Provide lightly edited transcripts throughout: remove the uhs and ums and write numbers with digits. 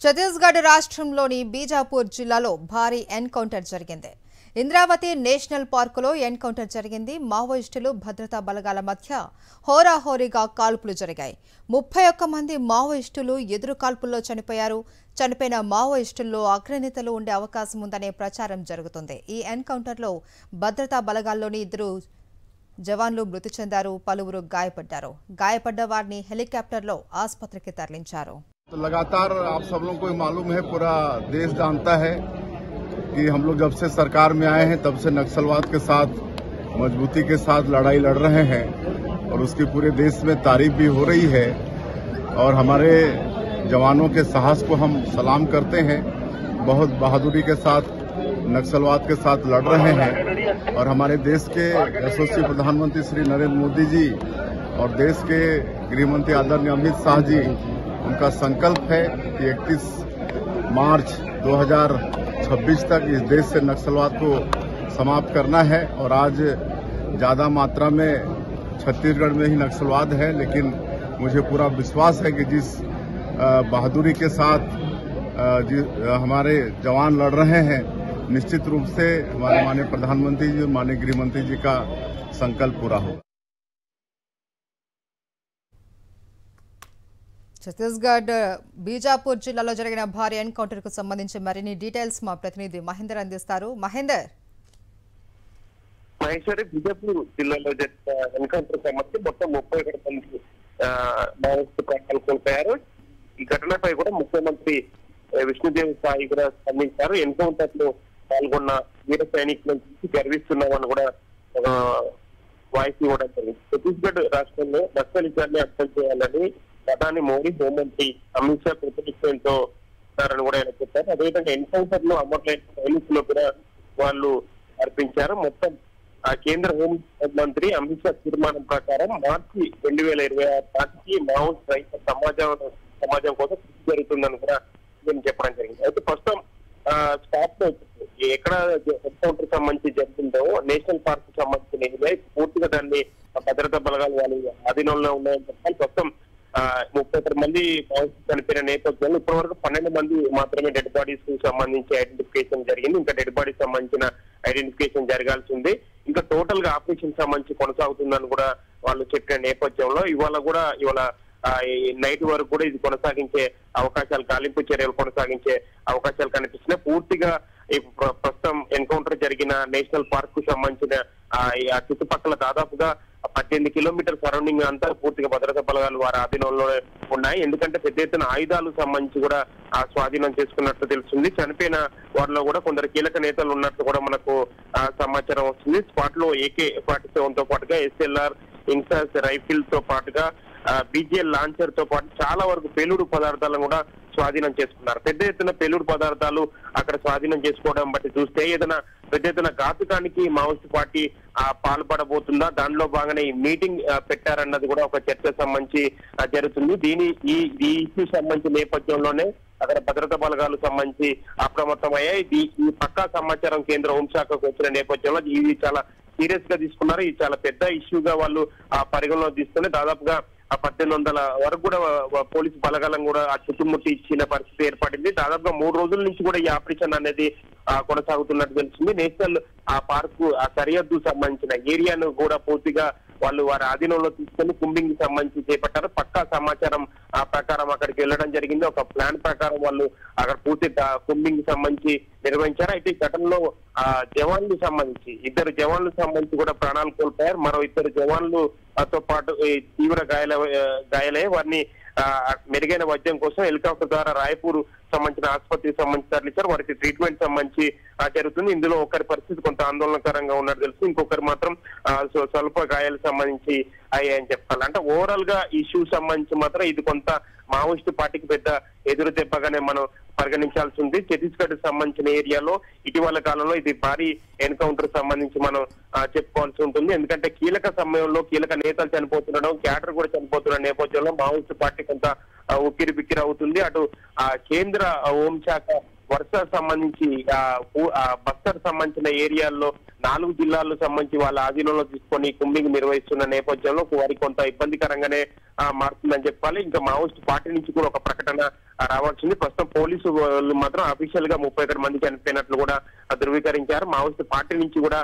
ఛత్తీస్గఢ్ రాష్ట్రంలోని బీజాపూర్ జిల్లాలో భారీ ఎన్కౌంటర్ జరిగింది. ఇంద్రావతి నేషనల్ పార్కులో ఎన్కౌంటర్ జరిగింది. మావోయిస్టులు భద్రతా బలగాల మధ్య హోరాహోరీగా కాల్పులు జరిగాయి. 31 మంది మావోయిస్టులు ఎదురు కాల్పుల్లో చనిపోయారు. చనిపోయిన మావోయిస్టుల్లో అగ్రనేతలు ఉండే అవకాశం ఉందనే ప్రచారం జరుగుతుంది. ఈ ఎన్కౌంటర్లో భద్రతా బలగాల్లోని 2 జవాన్లు మృతి చెందారు. పలువురు గాయపడ్డారు. గాయపడ్డ వారిని హెలికాప్టర్లో ఆసుపత్రికి తరలించారు. तो लगातार आप सब लोगों को मालूम है, पूरा देश जानता है कि हम लोग जब से सरकार में आए हैं तब से नक्सलवाद के साथ मजबूती के साथ लड़ाई लड़ रहे हैं और उसकी पूरे देश में तारीफ भी हो रही है और हमारे जवानों के साहस को हम सलाम करते हैं। बहुत बहादुरी के साथ नक्सलवाद के साथ लड़ रहे हैं और हमारे देश के यशस्वी प्रधानमंत्री श्री नरेंद्र मोदी जी और देश के गृहमंत्री आदरणीय अमित शाह जी, उनका संकल्प है कि 31 मार्च 2026 तक इस देश से नक्सलवाद को समाप्त करना है। और आज ज्यादा मात्रा में छत्तीसगढ़ में ही नक्सलवाद है, लेकिन मुझे पूरा विश्वास है कि जिस बहादुरी के साथ हमारे जवान लड़ रहे हैं, निश्चित रूप से हमारे माननीय प्रधानमंत्री जी और माननीय गृहमंत्री जी का संकल्प पूरा होगा। ఛత్తీస్గఢ్ బీజాపూర్ జిల్లాలో జరిగిన భారీ ఎన్కౌంటర్ కు సంబంధించి మరిన్ని డీటెయిల్స్ మా ప్రతినిధి మహేందర్ అందిస్తారు. మహేందర్, మహేశ్వరి, బీజాపూర్ జిల్లాలో జరిగిన ఎన్కౌంటర్ సంబంధించి మొత్తం 31 మంది మావోయిస్టు ప్రాణాలు కోల్పోయారు. ఈ ఘటనపై కూడా ముఖ్యమంత్రి విష్ణుదేవ్ సాయి కూడా స్పందించారు. ఎన్కౌంటర్ లో పాల్గొన్న వీర సైనికులను గర్విస్తున్నామని కూడా వాయిస్ ఇవ్వడం జరిగింది. ఛత్తీస్గఢ్ రాష్ట్రంలో నక్సలిజాన్ని అర్థం చేయాలని ప్రధాని మోడీ, హోంమంత్రి అమిత్ షా కృతజ్ఞతతో ఉన్నారని కూడా ఆయన చెప్పారు. అదేవిధంగా ఎన్కౌంటర్ లో అమరులైన సైనికులు కూడా వాళ్ళు అర్పించారు. మొత్తం కేంద్ర హోం మంత్రి అమిత్ షా తీర్మానం ప్రకారం మార్చి 2026 నాటికి మావోయిస్ట్ రహిత సమాజం కోసం కృషి జరుగుతుందని కూడా నేను చెప్పడం జరిగింది. అయితే ప్రస్తుతం స్టాప్ లో ఎక్కడ ఎన్కౌంటర్ సంబంధించి జరుగుతుందో నేషనల్ పార్క్ సంబంధించిన ఏరియా పూర్తిగా దాన్ని భద్రతా బలగాలు వాళ్ళు అధీనంలో ఉన్నాయని చెప్పాలి. ప్రస్తుతం 31 మంది చనిపోయిన నేపథ్యంలో ఇప్పటివరకు 12 మంది మాత్రమే డెడ్ బాడీస్ కు సంబంధించి ఐడెంటిఫికేషన్ జరిగింది. ఇంకా డెడ్ బాడీస్ సంబంధించిన ఐడెంటిఫికేషన్ జరగాల్సి ఉంది. ఇంకా టోటల్ గా ఆపరేషన్ సంబంధించి కొనసాగుతుందని కూడా వాళ్ళు చెప్పిన నేపథ్యంలో ఇవాళ నైట్ వరకు కూడా ఇది కొనసాగించే అవకాశాలు, గాలింపు చర్యలు కొనసాగించే అవకాశాలు కనిపిస్తున్నాయి. పూర్తిగా ప్రస్తుతం ఎన్కౌంటర్ జరిగిన నేషనల్ పార్క్ కు సంబంధించిన ఆ చుట్టుపక్కల దాదాపుగా 18 కిలోమీటర్ సరౌండింగ్ అంతా పూర్తిగా భద్రతా బలగాలు వారి ఆధీనంలో ఉన్నాయి. ఎందుకంటే పెద్ద ఎత్తున ఆయుధాలు సంబంధించి కూడా స్వాధీనం చేసుకున్నట్లు తెలుస్తుంది. చనిపోయిన వారిలో కూడా కొందరు కీలక నేతలు ఉన్నట్లు కూడా మనకు సమాచారం వస్తుంది. స్పాట్ లో AK-47 తో పాటుగా SLR ఇన్సాస్ రైఫిల్ తో పాటుగా BGL లాంచర్ తో పాటు చాలా వరకు పేలుడు పదార్థాలను కూడా స్వాధీనం చేసుకున్నారు. పెద్ద ఎత్తున పేలుడు పదార్థాలు అక్కడ స్వాధీనం చేసుకోవడం బట్టి చూస్తే ఏదైనా పెద్ద ఎత్తున ఘాతుకానికి మావోయిస్టు పార్టీ పాల్పడబోతుందా, దానిలో భాగంగానే ఈ మీటింగ్ పెట్టారన్నది కూడా ఒక చర్చ సంబంధించి జరుగుతుంది. ఈ ఇష్యూ సంబంధించిన నేపథ్యంలోనే అక్కడ భద్రతా బలగాలు సంబంధించి అప్రమత్తమయ్యాయి. ఈ పక్కా సమాచారం కేంద్ర హోంశాఖకు వచ్చిన నేపథ్యంలో ఇది చాలా సీరియస్ గా తీసుకున్నారు. ఇది చాలా పెద్ద ఇష్యూగా వాళ్ళు పరిగణలో తీసుకుని దాదాపుగా 1800 వరకు కూడా పోలీసు బలగాలను కూడా చుట్టుముట్టి ఇచ్చిన పరిస్థితి ఏర్పడింది. దాదాపుగా 3 రోజుల నుంచి కూడా ఈ ఆపరేషన్ అనేది కొనసాగుతున్నట్టు తెలిసింది. నేషనల్ పార్కు సరిహద్దు సంబంధించిన ఏరియాను కూడా పూర్తిగా వాళ్ళు వారి ఆధీనంలో తీసుకుని కుంబింగ్ సంబంధించి చేపట్టారు. పక్కా సమాచారం ప్రకారం అక్కడికి వెళ్ళడం జరిగింది. ఒక ప్లాన్ ప్రకారం వాళ్ళు అక్కడ పూర్తి కుంబింగ్ సంబంధించి నిర్వహించారు. అయితే ఈ ఘటనలో జవాన్లు సంబంధించి 2 జవాన్లు సంబంధించి కూడా ప్రాణాలు కోల్పోయారు. మరో 2 జవాన్లు తో పాటు తీవ్ర గాయాలయ్యాయి. వారిని మెరుగైన వైద్యం కోసం హెలికాప్టర్ ద్వారా రాయపూర్ సంబంధించిన ఆసుపత్రికి సంబంధించి తరలించారు. వారికి ట్రీట్మెంట్ సంబంధించి జరుగుతుంది. ఇందులో ఒకరి పరిస్థితి కొంత ఆందోళనకరంగా ఉన్నట్టు తెలుసు. ఇంకొకరు మాత్రం స్వల్ప గాయాలకు సంబంధించి అయ్యాయని చెప్పాలి. అంటే ఓవరాల్ గా ఇష్యూ సంబంధించి మాత్రం ఇది కొంత మావోయిస్టు పార్టీకి పెద్ద ఎదురు దెబ్బగానే మనం పరిగణించాల్సి ఉంది. ఛత్తీస్గఢ్ సంబంధించిన ఏరియాలో ఇటీవల కాలంలో ఇది భారీ ఎన్కౌంటర్ సంబంధించి మనం చెప్పుకోవాల్సి ఉంటుంది. ఎందుకంటే కీలక సమయంలో కీలక నేతలు చనిపోతుండడం, క్యాడర్ కూడా చనిపోతున్న నేపథ్యంలో మావోయిస్టు పార్టీ కొంత ఉక్కిరి బిక్కిరి అవుతుంది. అటు కేంద్ర హోంశాఖ వరుస సంబంధించి బస్తర్ సంబంధించిన ఏరియాల్లో 4 జిల్లాలకు సంబంధించి వాళ్ళ ఆధీనంలో తీసుకొని కుంబింగ్ నిర్వహిస్తున్న నేపథ్యంలో వారికి కొంత ఇబ్బందికరంగానే మారుతుందని చెప్పాలి. ఇంకా మావోయిస్ట్ పార్టీ నుంచి కూడా ఒక ప్రకటన రావాల్సింది. ప్రస్తుతం పోలీసు వాళ్ళు మాత్రం అఫీషియల్ గా 31 మంది చనిపోయినట్లు కూడా ధృవీకరించారు. మావోయిస్ట్ పార్టీ నుంచి కూడా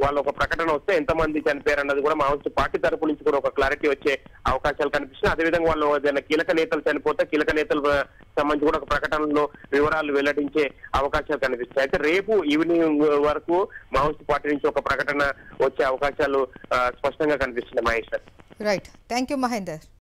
వాళ్ళ ఒక ప్రకటన వస్తే ఎంతమంది చనిపోయారు అన్నది కూడా మావోయిస్ట్ పార్టీ తరపు నుంచి కూడా ఒక క్లారిటీ వచ్చే అవకాశాలు కనిపిస్తున్నాయి. అదేవిధంగా వాళ్ళు ఏదైనా కీలక నేతలు చనిపోతే కీలక నేతలు సంబంధించి కూడా ఒక ప్రకటనలో వివరాలు వెల్లడించే అవకాశాలు కనిపిస్తాయి. అయితే రేపు ఈవినింగ్ వరకు మావోయిస్ట్ పార్టీ నుంచి ఒక ప్రకటన వచ్చే అవకాశాలు స్పష్టంగా కనిపిస్తున్నాయి. Mahesh. Right, thank you Mahender.